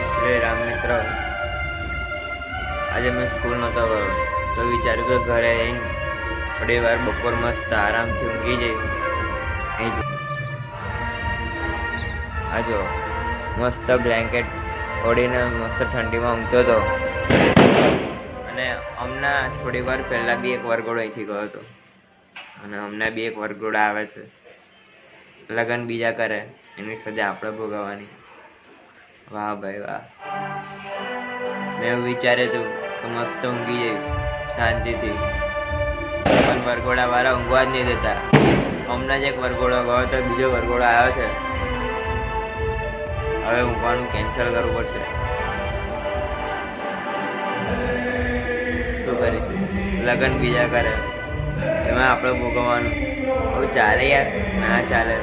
શ્રી રામ મિત્ર. આજે મેં સ્કૂલ નહોતો ગયો તો વિચાર્યું કે ઘરે આવીને થોડી વાર બપોર મસ્ત આરામથી ઊંઘી જઈશ. આ જો મસ્ત બ્લેન્કેટ ઓઢીને મસ્ત ઠંડીમાં ઊંઘતો હતો અને હમણાં થોડી વાર પહેલાં બી એક વરઘોડો અહીંથી ગયો હતો અને હમણાં બી એક વરઘોડો આવે છે. લગન બીજા કરે એની સજા આપણે ભોગવવાની. વાહ ભાઈ વાહ. મેં એવું વિચાર્યું હતું કે મસ્ત ઊંઘી જઈશ શાંતિથી, પણ વરઘોડા વાળા ઊંઘવા જ નહીં દેતા. હમણાં જ એક વરઘોડો ગયો તો બીજો વરઘોડો આવ્યો છે. હવે ઊંઘવાનું કેન્સલ કરવું પડશે. શું કરીશું? લગન બીજા કરે એમાં આપણે ભોગવવાનું. બહુ ચાલે યાર? ના ચાલે.